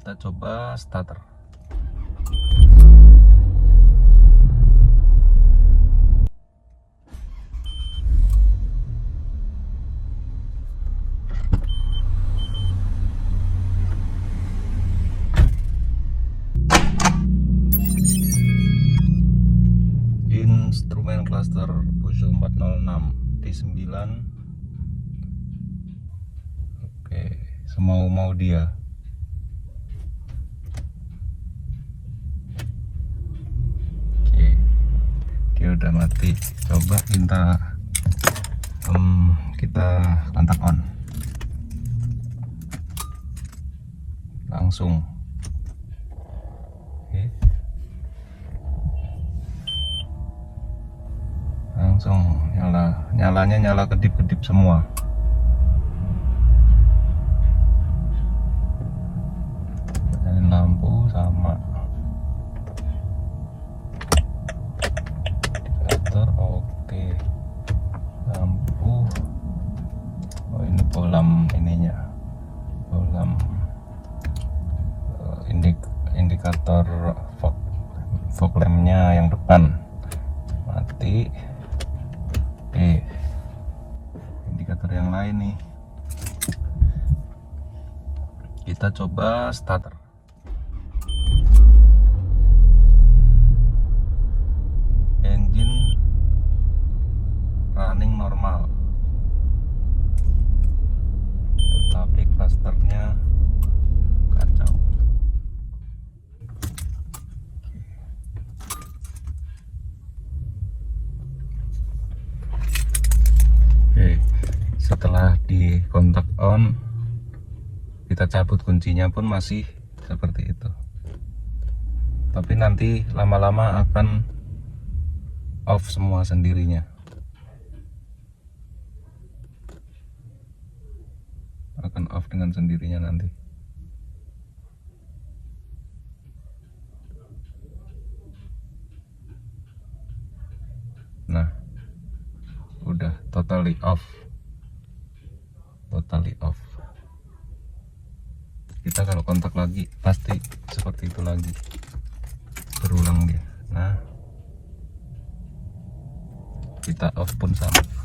Kita coba starter. Instrumen cluster Peugeot 406 T9. Oke, semau dia. Oke, dia udah mati. Coba kita kontak on. Langsung. Oke. Langsung nyala kedip-kedip semua. Nyalain lampu sama indikator. Oke, lampu. Oh, ini bohlam ininya, bohlam indikator fog lampnya yang depan mati. Oke, indikator yang lain nih, kita coba starter. Engine running normal, tetapi clusternya kacau. Oke, setelah di kontak on, kita cabut kuncinya pun masih seperti itu. Tapi nanti lama-lama akan off semua sendirinya. Akan off dengan sendirinya nanti. Nah, udah totally off. Kita kalau kontak lagi pasti seperti itu lagi, berulang dia. Nah, kita off pun sama.